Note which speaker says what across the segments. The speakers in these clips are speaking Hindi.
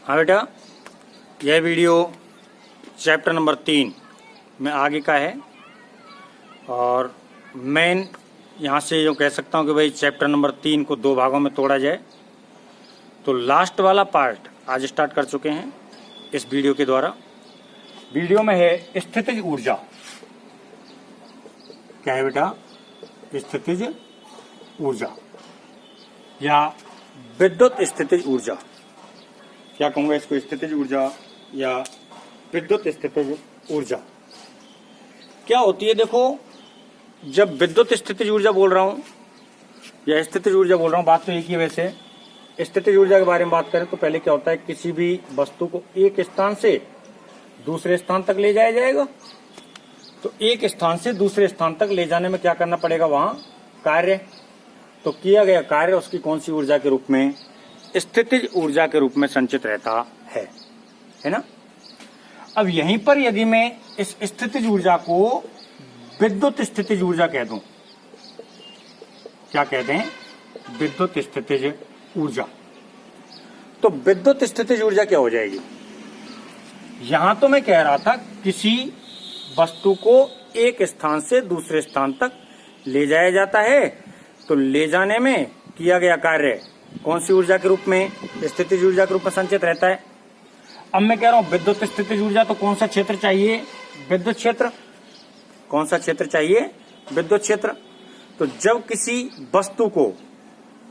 Speaker 1: हाँ बेटा, यह वीडियो चैप्टर नंबर 3 में आगे का है और मैं यहाँ से जो कह सकता हूँ कि भाई चैप्टर नंबर 3 को 2 भागों में तोड़ा जाए। तो लास्ट वाला पार्ट आज स्टार्ट कर चुके हैं इस वीडियो के द्वारा। वीडियो में है स्थितिज ऊर्जा। क्या है बेटा? स्थितिज ऊर्जा या विद्युत स्थितिज ऊर्जा। क्या कहूंगा इसको? स्थितिज ऊर्जा या विद्युत स्थितिज ऊर्जा क्या होती है? देखो, जब विद्युत स्थितिज ऊर्जा बोल रहा हूं या स्थितिज ऊर्जा बोल रहा हूं, बात तो एक ही। वैसे स्थितिज ऊर्जा के बारे में बात करें तो पहले क्या होता है, किसी भी वस्तु को एक स्थान से दूसरे स्थान तक ले जाया जाएगा। तो एक स्थान से दूसरे स्थान तक ले जाने में क्या करना पड़ेगा? वहां कार्य। तो किया गया कार्य उसकी कौन सी ऊर्जा के रूप में? स्थितिज ऊर्जा के रूप में संचित रहता है ना। अब यहीं पर यदि मैं इस स्थितिज ऊर्जा को विद्युत स्थितिज ऊर्जा कह दूं, क्या कहते हैं? विद्युत स्थितिज ऊर्जा। तो विद्युत स्थितिज ऊर्जा क्या हो जाएगी? यहां तो मैं कह रहा था किसी वस्तु को एक स्थान से दूसरे स्थान तक ले जाया जाता है, तो ले जाने में किया गया कार्य कौन सी ऊर्जा के रूप में? स्थितिज ऊर्जा के रूप में संचित रहता है। अब मैं कह रहा हूं विद्युत स्थितिज ऊर्जा, तो कौन सा क्षेत्र चाहिए? विद्युत क्षेत्र। कौन सा क्षेत्र चाहिए? विद्युत क्षेत्र। तो जब किसी वस्तु को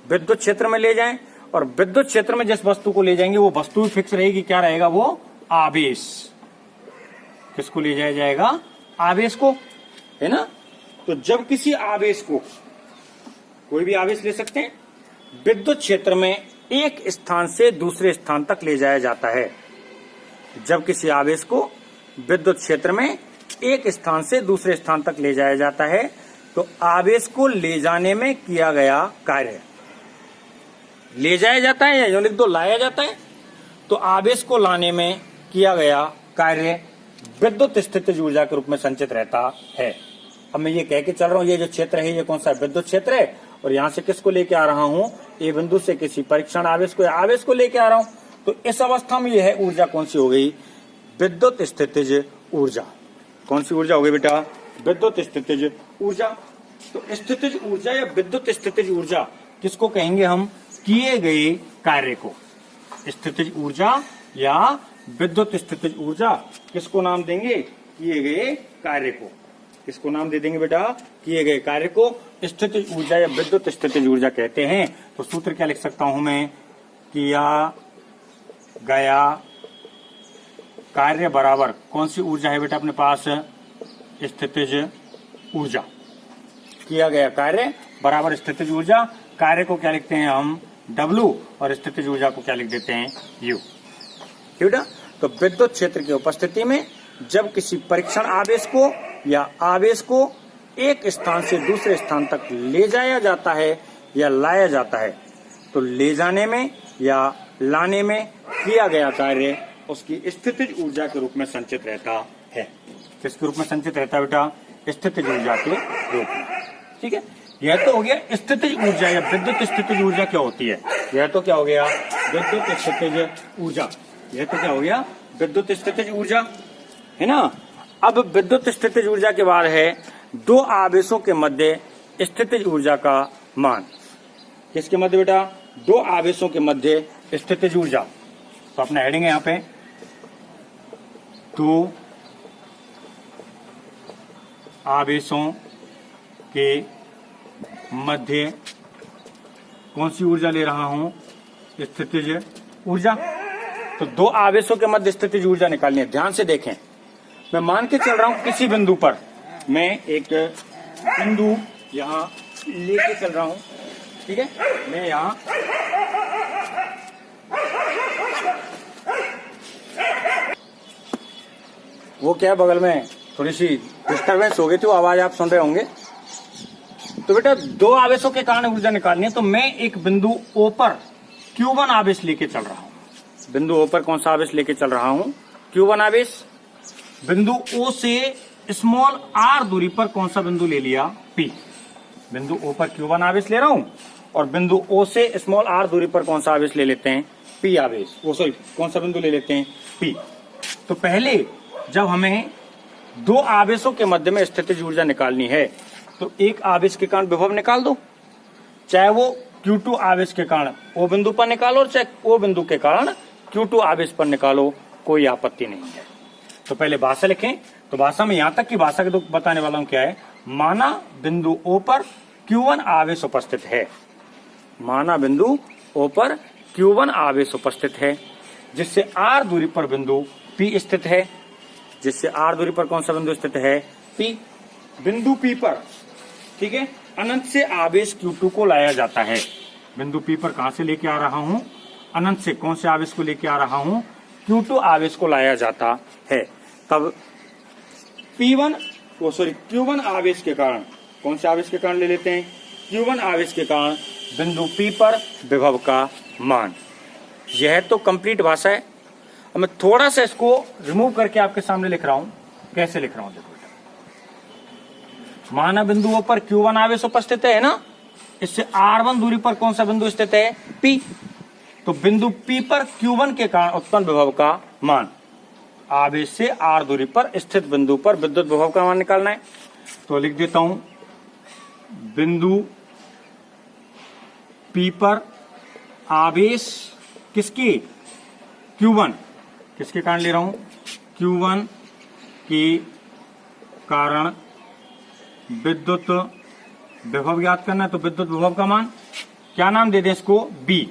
Speaker 1: विद्युत क्षेत्र में ले जाएं, और विद्युत क्षेत्र में जिस वस्तु को ले जाएंगे वो वस्तु भी फिक्स रहेगी। क्या रहेगा वो? आवेश। किसको ले जाया जाएगा? आवेश को, है ना। तो जब किसी आवेश को, कोई भी आवेश ले सकते हैं, विद्युत क्षेत्र में एक स्थान से दूसरे स्थान तक ले जाया जाता है। जब किसी आवेश को विद्युत क्षेत्र में एक स्थान से दूसरे स्थान तक ले जाया जाता है, तो आवेश को ले जाने में किया गया कार्य, ले जाया जाता है या यूं लिख दो लाया जाता है। तो आवेश को लाने में किया गया कार्य विद्युत स्थितिज ऊर्जा के रूप में संचित रहता है। अब मैं ये कह के चल रहा हूं, ये जो क्षेत्र है ये कौन सा? विद्युत क्षेत्र है। और यहां से किसको लेके आ रहा हूं? ए बिंदु से किसी परीक्षण आवेश को या आवेश को लेके आ रहा हूं। तो इस अवस्था में यह ऊर्जा कौन सी हो गई? विद्युत स्थितिज ऊर्जा। कौन सी ऊर्जा हो गई बेटा? विद्युत स्थितिज ऊर्जा। तो स्थितिज ऊर्जा या विद्युत स्थितिज ऊर्जा किसको कहेंगे हम? किए गए कार्य को। स्थितिज ऊर्जा या विद्युत स्थितिज ऊर्जा किसको नाम देंगे? किए गए कार्य को। किसको नाम दे देंगे बेटा? किए गए कार्य को स्थितिज ऊर्जा या विद्युत स्थितिज ऊर्जा कहते हैं। तो सूत्र क्या लिख सकता हूं मैं? किया गया कार्य बराबर कौन सी ऊर्जा है बेटा अपने पास? स्थितिज ऊर्जा। किया गया कार्य बराबर स्थितिज ऊर्जा। कार्य को क्या लिखते हैं हम? W, और स्थितिज ऊर्जा को क्या लिख देते हैं? U। ठीक है। तो विद्युत क्षेत्र की उपस्थिति में जब किसी परीक्षण आवेश को या आवेश को एक स्थान से दूसरे स्थान तक ले जाया जाता है या लाया जाता है, तो ले जाने में या लाने में किया गया कार्य उसकी स्थितिज ऊर्जा के रूप में संचित रहता है। किसके रूप में संचित रहता है बेटा? स्थितिज ऊर्जा के रूप में। ठीक है। यह तो हो गया स्थितिज ऊर्जा या विद्युत स्थितिज ऊर्जा क्या होती है। यह तो क्या हो गया? विद्युत स्थितिज ऊर्जा। यह तो क्या हो गया? विद्युत स्थितिज ऊर्जा, है ना। अब विद्युत स्थितिज ऊर्जा के बाद है दो आवेशों के मध्य स्थितिज ऊर्जा का मान। किसके मध्य बेटा? दो आवेशों के मध्य स्थितिज ऊर्जा। तो अपना हेडिंग है यहां पे, दो आवेशों के मध्य कौन सी ऊर्जा ले रहा हूं? स्थितिज ऊर्जा। तो दो आवेशों के मध्य स्थितिज ऊर्जा निकालनी है। ध्यान से देखें, मैं मान के चल रहा हूं किसी बिंदु पर मैं एक बिंदु यहां लेके चल रहा हूं। ठीक है। मैं यहां वो क्या बगल में थोड़ी सी डिस्टर्बेंस हो गई थी, वो आवाज आप सुन रहे होंगे। तो बेटा दो आवेशों के कारण ऊर्जा निकालनी है। तो मैं एक बिंदु O पर Q1 आवेश लेके चल रहा हूं। बिंदु O पर कौन सा आवेश लेके चल रहा हूं? Q1 आवेश। बिंदु O से स्मॉल r दूरी पर कौन सा बिंदु ले लिया? P। बिंदु O पर Q1 आवेश ले रहा हूं और बिंदु O से स्मॉल r दूरी पर कौन सा आवेश ले लेते हैं? P आवेश। वो सॉरी, कौन सा बिंदु ले लेते हैं? P। तो पहले जब हमें दो आवेशों के मध्य में स्थितिज ऊर्जा निकालनी है तो एक आवेश के कारण विभव निकाल दो, चाहे वो Q2 आवेश के कारण O बिंदु पर निकालो और चाहे O बिंदु के कारण Q2 आवेश पर निकालो, कोई आपत्ति नहीं है। तो पहले भाषा लिखें। तो भाषा में यहां तक की भाषा के तो बताने वाला हूं क्या है। माना बिंदु O पर Q1 आवेश उपस्थित है, माना बिंदु O पर Q1 आवेश उपस्थित है जिससे R दूरी पर बिंदु P स्थित है, जिससे R दूरी पर कौन सा बिंदु स्थित है? P। बिंदु P पर, ठीक है, अनंत से आवेश Q2 को लाया जाता है। बिंदु P पर कहां से लेके आ रहा हूं? अनंत से कौन से आवेश को लेके आ रहा हूं? Q2 आवेश को लाया जाता है। तब Q1 आवेश के कारण, कौन से आवेश के कारण ले लेते हैं? Q1 आवेश के कारण बिंदु P पर विभव का मान। यह तो कंप्लीट भाषा है। अब मैं थोड़ा सा इसको रिमूव करके आपके सामने लिख रहा हूं। कैसे लिख रहा हूं देखो। माना बिंदुओं पर Q1 आवेश उपस्थित है ना, इससे R1 दूरी पर कौन सा बिंदु स्थित है? P। तो बिंदु P पर Q1 के कारण उत्पन्न विभव का मान, आवेश से R दूरी पर स्थित बिंदु पर विद्युत विभव का मान निकालना है। तो लिख देता हूं, बिंदु P पर आवेश किसके? Q1। किसके कारण ले रहा हूं? Q1 के कारण विद्युत विभव ज्ञात करना है। तो विद्युत विभव का मान क्या नाम दे दें इसको? B।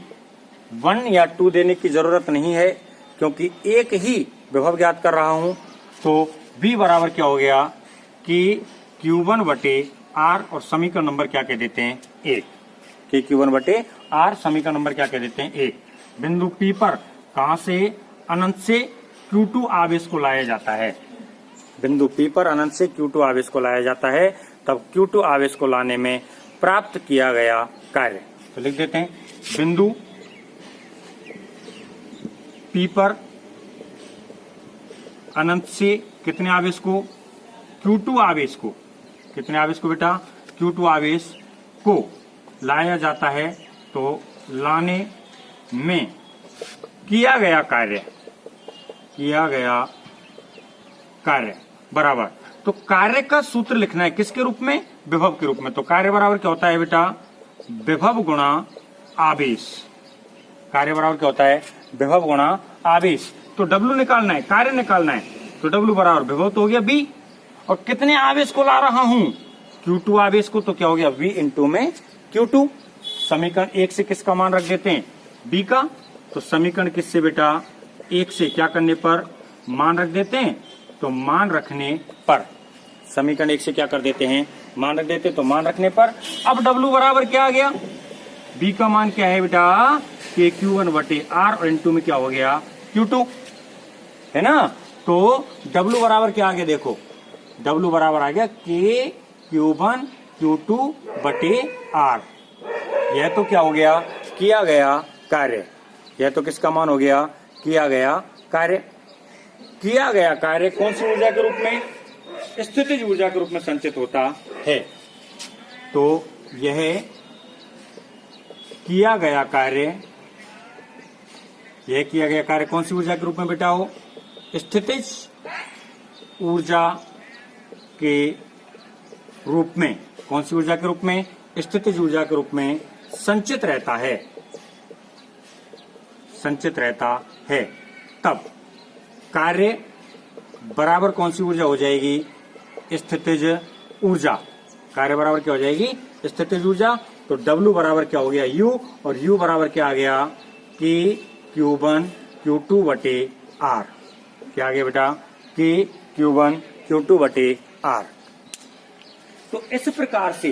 Speaker 1: 1 या 2 देने की जरूरत नहीं है क्योंकि एक ही विभव ज्ञात कर रहा हूं। तो B बराबर क्या हो गया कि Q1 बटे R, और समीकरण नंबर क्या कह देते हैं? 1। कि Q1 बटे R समीकरण नंबर क्या कह देते हैं? 1। बिंदु P पर कहां से? अनंत से Q2 आवेश को लाया जाता है। बिंदु P पर अनंत से Q2 आवेश को लाया जाता है। तब Q2 आवेश को लाने में प्राप्त किया गया कार्य, तो लिख देते हैं, बिंदु P पर अनंत से कितने आवेश को? Q2 आवेश को। कितने आवेश को बेटा? Q2 आवेश को लाया जाता है। तो लाने में किया गया कार्य बराबर, तो कार्य का सूत्र लिखना है किसके रूप में? विभव के रूप में। तो कार्य बराबर क्या होता है बेटा? विभव गुणा आवेश। कार्य बराबर क्या होता है? विभव गुणा आवेश। तो W निकालना है, कार्य निकालना है। तो W बराबर विभव तो हो गया B, और कितने आवेश को ला रहा हूं? Q2 आवेश को। तो क्या हो गया? V इंटू में Q2। समीकरण 1 से किसका मान रख देते हैं? B का। तो समीकरण किससे बेटा? 1 से क्या करने पर मान रख देते हैं? तो मान रखने पर। समीकरण 1 से क्या कर देते हैं? मान रख देते हैं। तो मान रखने पर अब W बराबर क्या आ गया? B का मान क्या है बेटा? के Q1 बटे R, और इंटू में क्या हो गया? Q2, है ना। तो W बराबर क्या आ गया? देखो, W बराबर आ गया के Q1 Q2 बटे R। यह तो क्या हो गया? किया गया कार्य। यह तो किसका मान हो गया? किया गया कार्य। किया गया कार्य कौन सी ऊर्जा के रूप में? स्थितिज ऊर्जा के रूप में संचित होता है। तो यह किया गया कार्य कौन सी ऊर्जा के रूप में बेटा हो? स्थितिज ऊर्जा के रूप में। कौन सी ऊर्जा के रूप में? स्थितिज ऊर्जा के रूप में संचित रहता है। तब कार्य बराबर कौन सी ऊर्जा हो जाएगी? स्थितिज ऊर्जा। कार्य बराबर क्या हो जाएगी? स्थितिज ऊर्जा। तो W बराबर क्या हो गया? U, और U बराबर क्या आ गया? कि Q1 Q2 बटे R। क्या आ गया बेटा? कि Q1 Q2 बटे R। तो इस प्रकार से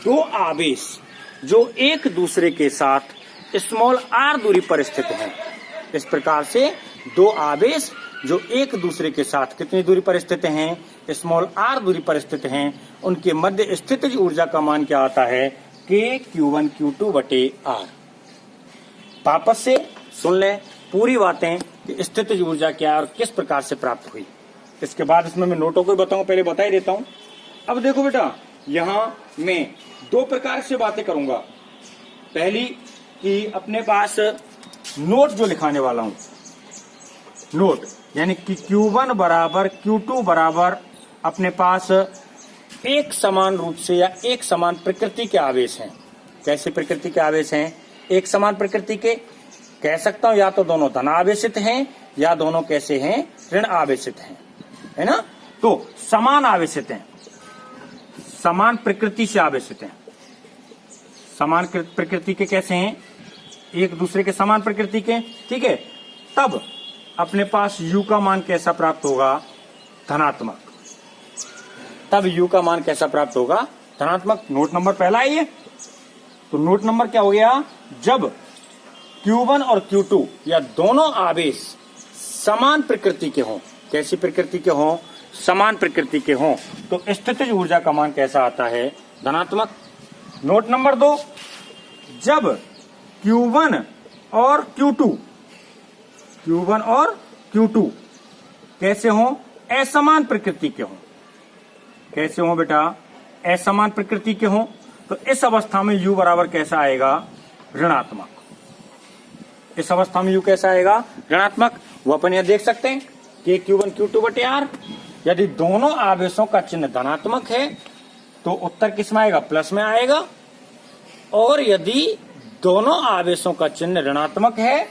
Speaker 1: दो आवेश जो एक दूसरे के साथ स्मॉल r दूरी पर स्थित हैं, इस प्रकार से दो आवेश जो एक दूसरे के साथ कितनी दूरी पर स्थित हैं? स्मॉल r दूरी पर स्थित हैं, उनके मध्य स्थितिज ऊर्जा का मान क्या आता है? के Q1 Q2 बटे R। वापस से सुन लें पूरी बातें कि स्थितिज ऊर्जा क्या है और किस प्रकार से प्राप्त हुई। इसके बाद इसमें मैं नोटों को बताऊं, पहले बता ही देता हूं। अब देखो बेटा, यहां मैं दो प्रकार से बातें करूंगा। पहली कि अपने पास नोट जो लिखाने वाला हूं, नोट यानी कि Q1 बराबर Q2 बराबर अपने पास एक समान रूप से या एक समान प्रकृति के आवेश हैं। कैसे प्रकृति के आवेश हैं? एक समान प्रकृति के कह सकता हूं या तो दोनों धन आवेशित हैं या दोनों कैसे हैं? ऋण आवेशित हैं, है ना। तो समान आवेशित हैं, समान प्रकृति से आवेशित हैं। समान प्रकृति के कैसे हैं? एक दूसरे के समान प्रकृति के, ठीक है। तब अपने पास U का मान कैसा प्राप्त होगा? धनात्मक। तब U का मान कैसा प्राप्त होगा? धनात्मक। नोट नंबर पहला है ये। तो नोट नंबर क्या हो गया? जब Q1 और Q2 या दोनों आवेश समान प्रकृति के हों। कैसी प्रकृति के हों? समान प्रकृति के हों। तो स्थितिज ऊर्जा का मान कैसा आता है? धनात्मक। नोट नंबर 2, जब Q1 और Q2 कैसे हों? असमान प्रकृति के हों। कैसे हों बेटा? असमान प्रकृति के हों। तो इस अवस्था में U बराबर कैसा आएगा? ऋणात्मक। इस अवस्था में U कैसा आएगा? ऋणात्मक। वो अपन यह देख सकते हैं कि Q1 Q2 बटे R। यदि दोनों आवेशों का चिन्ह धनात्मक है तो उत्तर किस में आएगा? प्लस में आएगा। और यदि दोनों आवेशों का चिन्ह ऋणात्मक है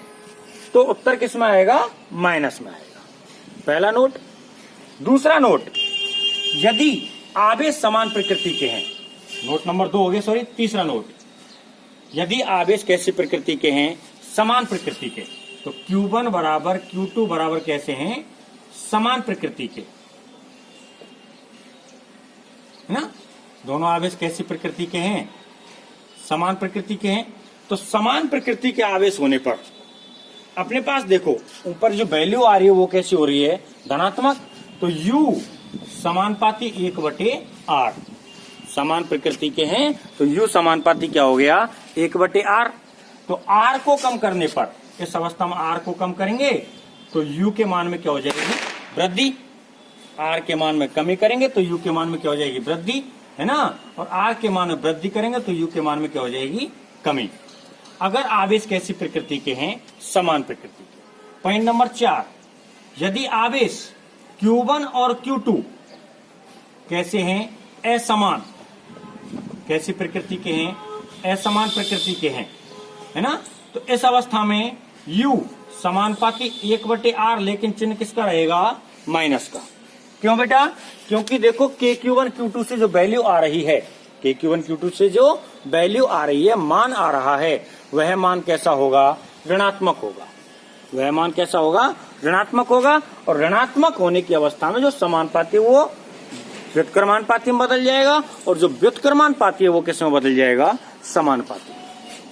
Speaker 1: तो उत्तर किस में आएगा? माइनस में आएगा। पहला नोट। दूसरा नोट, यदि आवेश समान प्रकृति के हैं। नोट नंबर 2 हो गया, सॉरी। तीसरा नोट, यदि आवेश कैसी प्रकृति के हैं? समान प्रकृति के। तो Q1 बराबर Q2 बराबर कैसे हैं? समान प्रकृति के, है ना। दोनों आवेश कैसी प्रकृति के हैं? समान प्रकृति के हैं। तो समान प्रकृति के आवेश होने पर अपने पास देखो ऊपर जो वैल्यू आ रही है वो कैसी हो रही है? धनात्मक। तो U समानुपाती 1/R। समान प्रकृति के हैं तो U समानुपाती क्या हो गया? 1/R। तो R को कम करने पर, इस अवस्था में R को कम करेंगे तो U के मान में क्या हो जाएगी? वृद्धि। R के मान में कमी करेंगे तो U के मान में क्या हो जाएगी? वृद्धि, है ना। और R के मान में वृद्धि करेंगे तो U के मान में क्या हो जाएगी? कमी। अगर आवेश कैसी प्रकृति के हैं? समान प्रकृति के। पॉइंट नंबर 4, यदि आवेश Q1 और Q2 कैसे हैं? असमान। कैसी प्रकृति के हैं? असमान प्रकृति के हैं, है ना। तो इस अवस्था में U समानुपाती 1/R, लेकिन चिन्ह किसका रहेगा? माइनस का। क्यों बेटा? क्योंकि देखो KQ1 Q2 से जो वैल्यू आ रही है, KQ1 Q2 से जो वैल्यू आ रही है, मान आ रहा है, वह मान कैसा होगा? ऋणात्मक होगा। वह मान कैसा होगा? ऋणात्मक होगा। और ऋणात्मक होने की अवस्था में जो समानुपाती वो व्युत्क्रमानुपाती में बदल जाएगा, और जो व्युत्क्रमानुपाती है वो किस में बदल जाएगा? समानुपाती,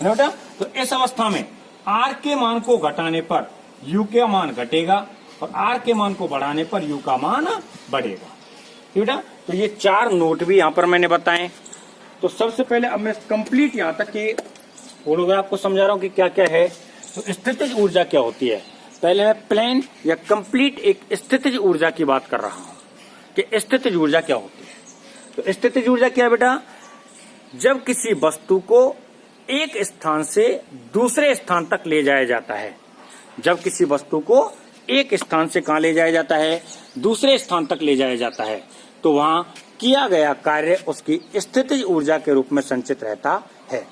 Speaker 1: है ना बेटा। तो इस अवस्था में R के मान को घटाने पर U का मान घटेगा और R के मान को बढ़ाने पर U का मान बढ़ेगा, ठीक है। तो ये 4 नोट भी यहाँ पर मैंने बताए। तो सबसे पहले अब मैं कंप्लीट यहाँ तक की फोटोग्राफ को समझा रहा हूँ कि क्या क्या है। तो स्थितिज ऊर्जा क्या होती है? पहले मैं प्लेन या कंप्लीट एक स्थितिज ऊर्जा की बात कर रहा हूँ कि स्थितिज ऊर्जा क्या होती है। तो स्थितिज ऊर्जा क्या है बेटा? जब किसी वस्तु को एक स्थान से दूसरे स्थान तक ले जाया जाता है। जब किसी वस्तु को एक स्थान से कहाँ ले जाया जाता है? दूसरे स्थान तक ले जाया जाता है, तो वहां किया गया कार्य उसकी स्थितिज ऊर्जा के रूप में संचित रहता है।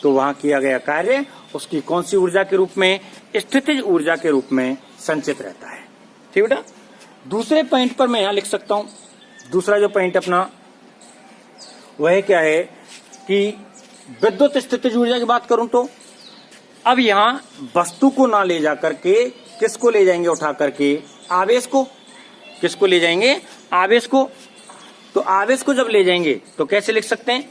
Speaker 1: तो वहां किया गया कार्य उसकी कौन सी ऊर्जा के रूप में? स्थितिज ऊर्जा के रूप में संचित रहता है, ठीक बेटा। दूसरे पॉइंट पर मैं यहां लिख सकता हूं। दूसरा जो पॉइंट अपना वह क्या है कि विद्युत स्थितिज ऊर्जा की बात करूं तो अब यहां वस्तु को ना ले जाकर के किसको ले जाएंगे? उठा करके आवेश को। किसको ले जाएंगे? आवेश को। तो आवेश को जब ले जाएंगे तो कैसे लिख सकते हैं?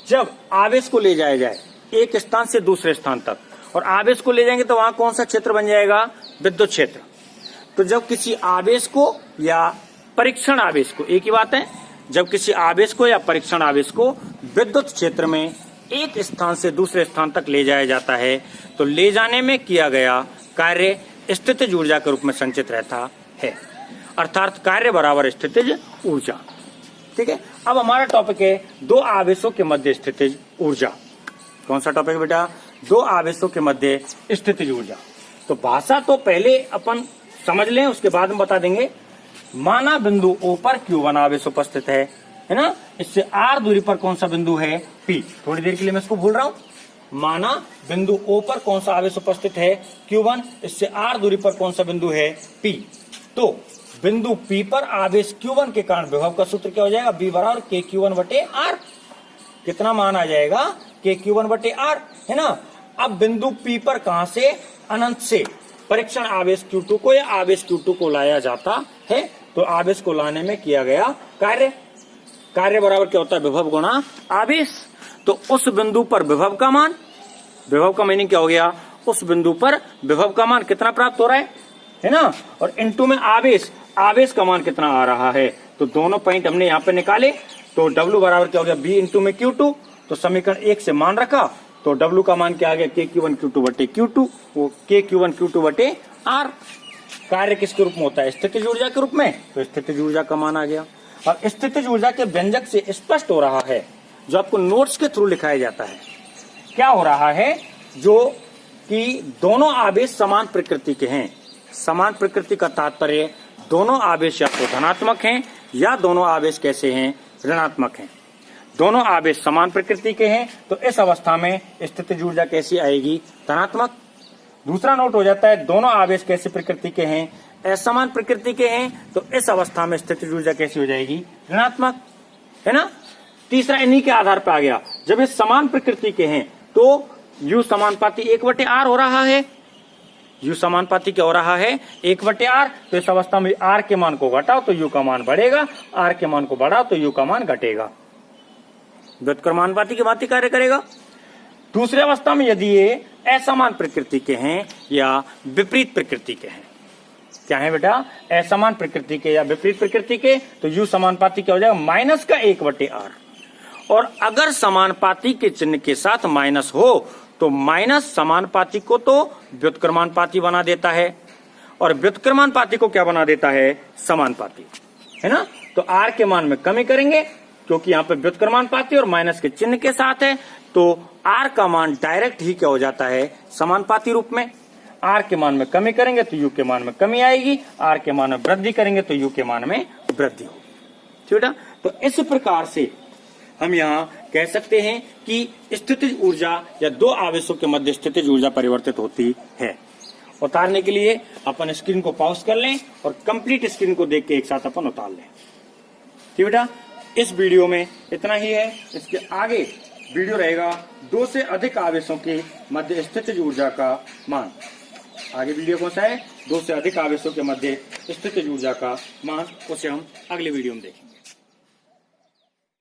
Speaker 1: जब आवेश को ले जाया जाए एक स्थान से दूसरे स्थान तक, और आवेश को ले जाएंगे तो वहां कौन सा क्षेत्र बन जाएगा? विद्युत क्षेत्र। तो जब किसी आवेश को या परीक्षण आवेश को, एक ही बात है, जब किसी आवेश को या परीक्षण आवेश को विद्युत क्षेत्र में एक स्थान से दूसरे स्थान तक ले जाया जाता है, तो ले जाने में किया गया कार्य स्थितिज ऊर्जा के रूप में संचित रहता है, अर्थात कार्य बराबर स्थितिज ऊर्जा, ठीक है। अब हमारा टॉपिक है दो आवेशों के मध्य स्थितिज ऊर्जा। कौन सा टॉपिक बेटा? दो आवेशों के मध्य स्थितिज ऊर्जा। तो भाषा तो पहले अपन समझ लें, उसके बाद में बता देंगे। माना बिंदु O पर Q1 आवेश उपस्थित है ना, इससे R दूरी पर कौन सा बिंदु है? P। थोड़ी देर के लिए मैं इसको भूल रहा हूं। माना बिंदु O पर कौन सा आवेश उपस्थित है? Q1, इससे R दूरी पर कौन सा बिंदु है? P। तो बिंदु P पर आवेश Q1 के कारण विभव का सूत्र क्या हो जाएगा? B बराबर KQ1/R। कितना मान आ जाएगा? KQ1/R, है ना। अब बिंदु P पर कहां से? अनंत से परीक्षण आवेश Q2 को या आवेश Q2 को लाया जाता है। तो आवेश को लाने में किया गया कार्य बराबर क्या होता है? विभव गुणा आवेश। तो उस बिंदु पर विभव का मान, विभव का मीनिंग क्या हो गया? उस बिंदु पर विभव का मान कितना प्राप्त हो रहा है ना। और इनटू में आवेश का मान कितना आ रहा है। तो दोनों पॉइंट हमने यहाँ पे निकाले। तो W बराबर क्या हो गया? B इंटू में Q2। तो समीकरण 1 से मान रखा, तो W का मान क्या आ गया? KQ1Q2/Q2, वो KQ1Q2/R। कार्य किसके रूप में होता है? स्थितिज ऊर्जा के रूप में। तो स्थितिज ऊर्जा का मान आ गया। और स्थितिज ऊर्जा के व्यंजक से स्पष्ट हो रहा है, जो आपको नोट्स के थ्रू लिखाया जाता है, क्या हो रहा है? जो कि दोनों आवेश समान प्रकृति के हैं। समान प्रकृति का तात्पर्य दोनों आवेश या तो धनात्मक हैं या दोनों आवेश कैसे हैं? ऋणात्मक हैं। दोनों आवेश समान प्रकृति के हैं, तो इस अवस्था में स्थितिज ऊर्जा कैसी आएगी? धनात्मक। दूसरा नोट हो जाता है, दोनों आवेश कैसी प्रकृति के हैं? असमान प्रकृति के हैं, तो इस अवस्था में स्थितिज ऊर्जा कैसी हो जाएगी? ऋणात्मक, है ना। तीसरा इन्हीं के आधार पर आ गया, जब ये समान प्रकृति के हैं तो U समानुपाती 1/R हो रहा है। U समानुपाती क्या हो रहा है? 1/R। तो इस अवस्था में R के मान को घटाओ तो U का मान बढ़ेगा, R के मान को बढ़ाओ तो U का मान घटेगा। व्युत्क्रमानुपाती की भांति कार्य करेगा। दूसरी अवस्था में यदि ये असमान प्रकृति के हैं या विपरीत प्रकृति के हैं, क्या है बेटा? असमान प्रकृति के या विपरीत प्रकृति के, तो U समानुपाती क्या हो जाएगा? -1/R। और अगर समानुपाती के चिन्ह के साथ माइनस हो तो माइनस समानुपाती को तो व्युत्क्रमानुपाती बना देता है, और व्युत्क्रमानुपाती को क्या बना देता है? समानुपाती, है ना। तो R के मान में कमी करेंगे, क्योंकि यहाँ पे व्युत्क्रमानुपाती और माइनस के चिन्ह के साथ है, तो R का मान डायरेक्ट ही क्या हो जाता है? समानुपाती रूप में। R के मान में कमी करेंगे तो U के मान में कमी आएगी, R के मान में वृद्धि करेंगे तो U के मान में वृद्धि होगी। ठीक है। तो इस प्रकार से हम यहाँ कह सकते हैं कि स्थितिज ऊर्जा या दो आवेशों के मध्य स्थितिज ऊर्जा परिवर्तित होती है। उतारने के लिए अपन स्क्रीन को पॉज कर लें और कंप्लीट स्क्रीन को देख के एक साथ अपन उतार लें। ठीक बेटा, इस वीडियो में इतना ही है। इसके आगे वीडियो रहेगा 2 से अधिक आवेशों के मध्य स्थितिज ऊर्जा का मान। आगे वीडियो कौन सा है? 2 से अधिक आवेशों के मध्य स्थितिज ऊर्जा का मान, उसे हम अगले वीडियो में देखेंगे।